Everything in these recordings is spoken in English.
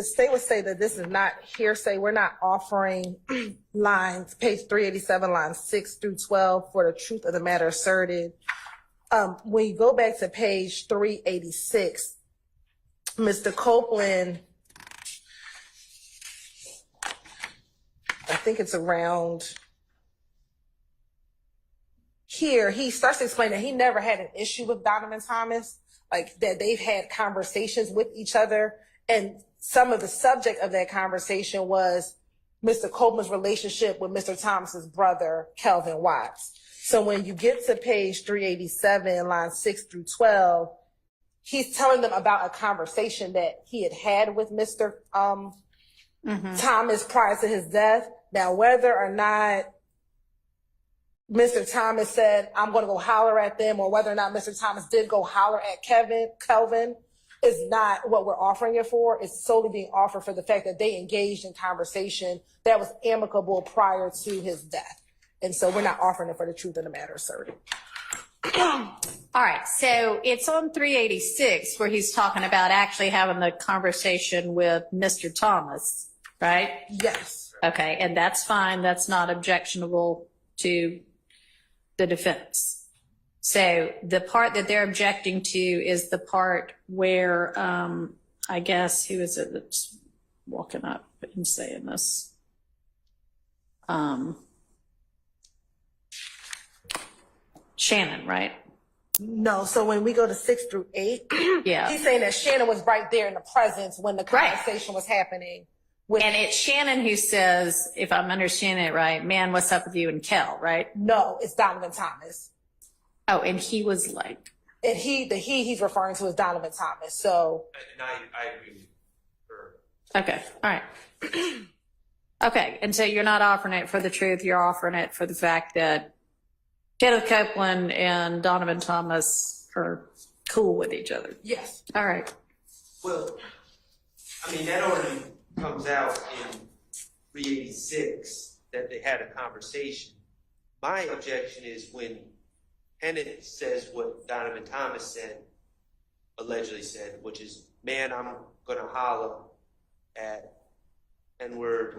the state would say that this is not hearsay. We're not offering lines, page 387, lines 6 through 12 for the truth of the matter asserted. When you go back to page 386, Mr. Copeland, I think it's around here, he starts to explain that he never had an issue with Donovan Thomas, like that they've had conversations with each other. And some of the subject of that conversation was Mr. Copeland's relationship with Mr. Thomas's brother, Kelvin Watts. So when you get to page 387, lines 6 through 12, he's telling them about a conversation that he had had with Mr. Thomas prior to his death. Now, whether or not Mr. Thomas said, I'm going to go holler at them, or whether or not Mr. Thomas did go holler at Kelvin, is not what we're offering it for. It's solely being offered for the fact that they engaged in conversation that was amicable prior to his death. And so we're not offering it for the truth of the matter asserted. All right, so it's on 386 where he's talking about actually having the conversation with Mr. Thomas, right? Yes. Okay, and that's fine. That's not objectionable to the defense. So the part that they're objecting to is the part where, I guess, who is it that's walking up and saying this? Shannon, right? No, so when we go to 6 through 8, yeah, he's saying that Shannon was right there in the presence when the conversation was happening. And it's Shannon who says, if I'm understanding it right, man, what's up with you and Kel, right? No, it's Donovan Thomas. Oh, and he was like, and he's referring to is Donovan Thomas. So, and I agree with her. Okay, all right. Okay, and so you're not offering it for the truth. You're offering it for the fact that Kenneth Copeland and Donovan Thomas are cool with each other. Yes. All right. Well, I mean, that already comes out in 386 that they had a conversation. My objection is when Kenneth says what Donovan Thomas said, allegedly said, which is, man, I'm gonna holler at N-word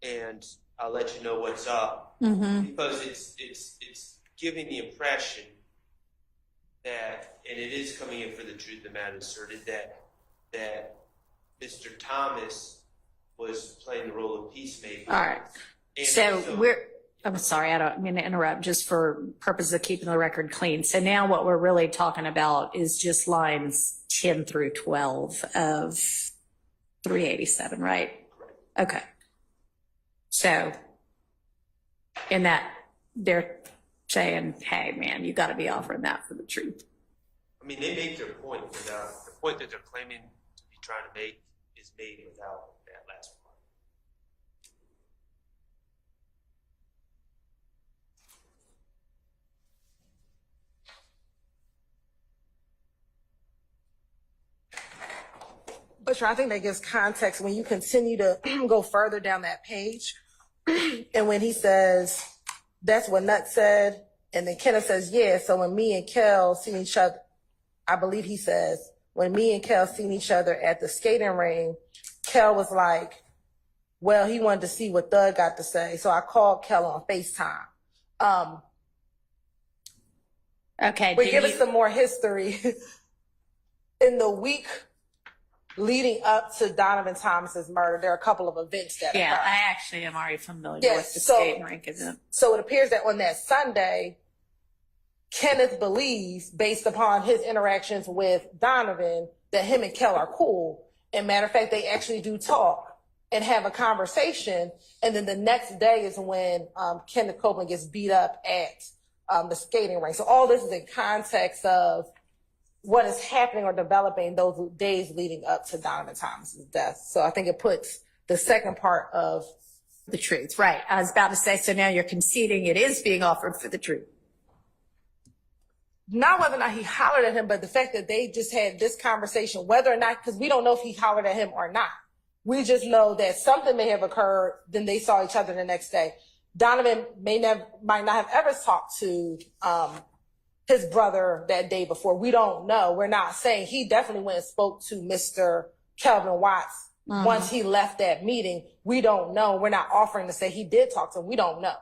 and I'll let you know what's up. Because it's giving the impression that, and it is coming in for the truth of the matter asserted, that Mr. Thomas was playing the role of peacemaker. All right. And so I'm sorry, I don't mean to interrupt, just for purposes of keeping the record clean. So now what we're really talking about is just lines 10 through 12 of 387, right? Okay. So in that, they're saying, hey, man, you got to be offering that for the truth. I mean, they make their point without, the point that they're claiming to be trying to make is made without that last part. But I think that gives context when you continue to go further down that page. And when he says, that's what Nut said. And then Kenneth says, yeah. So when me and Kel seen each other, I believe he says, when me and Kel seen each other at the skating ring, Kel was like, well, he wanted to see what Thug got to say. So I called Kel on FaceTime. Okay. But give us some more history. In the week leading up to Donovan Thomas's murder, there are a couple of events that occurred. I actually am already familiar with the skating rink event. So it appears that on that Sunday, Kenneth believes, based upon his interactions with Donovan, that him and Kel are cool. And matter of fact, they actually do talk and have a conversation. And then the next day is when Kenneth Copeland gets beat up at the skating rink. So all this is in context of what is happening or developing those days leading up to Donovan Thomas's death. So I think it puts the second part of the truth. Right. I was about to say, so now you're conceding it is being offered for the truth. Not whether or not he hollered at him, but the fact that they just had this conversation, whether or not, because we don't know if he hollered at him or not. We just know that something may have occurred, then they saw each other the next day. Donovan might not have ever talked to his brother that day before. We don't know. We're not saying. He definitely went and spoke to Mr. Kelvin Watts once he left that meeting. We don't know. We're not offering to say he did talk to him. We don't know.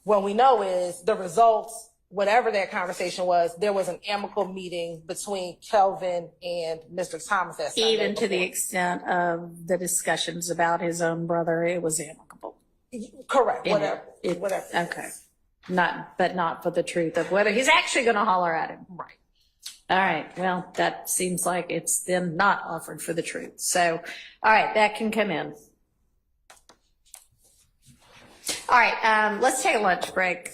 What we know is the results, whatever that conversation was, there was an amicable meeting between Kelvin and Mr. Thomas that Sunday Even to the before. extent of the discussions about his own brother, it was amicable. Correct. And Whatever. Okay. But not for the truth of whether he's actually going to holler at him. Right. All right. Well, that seems like it's then not offered for the truth. So, all right, that can come in. All right, let's take a lunch break.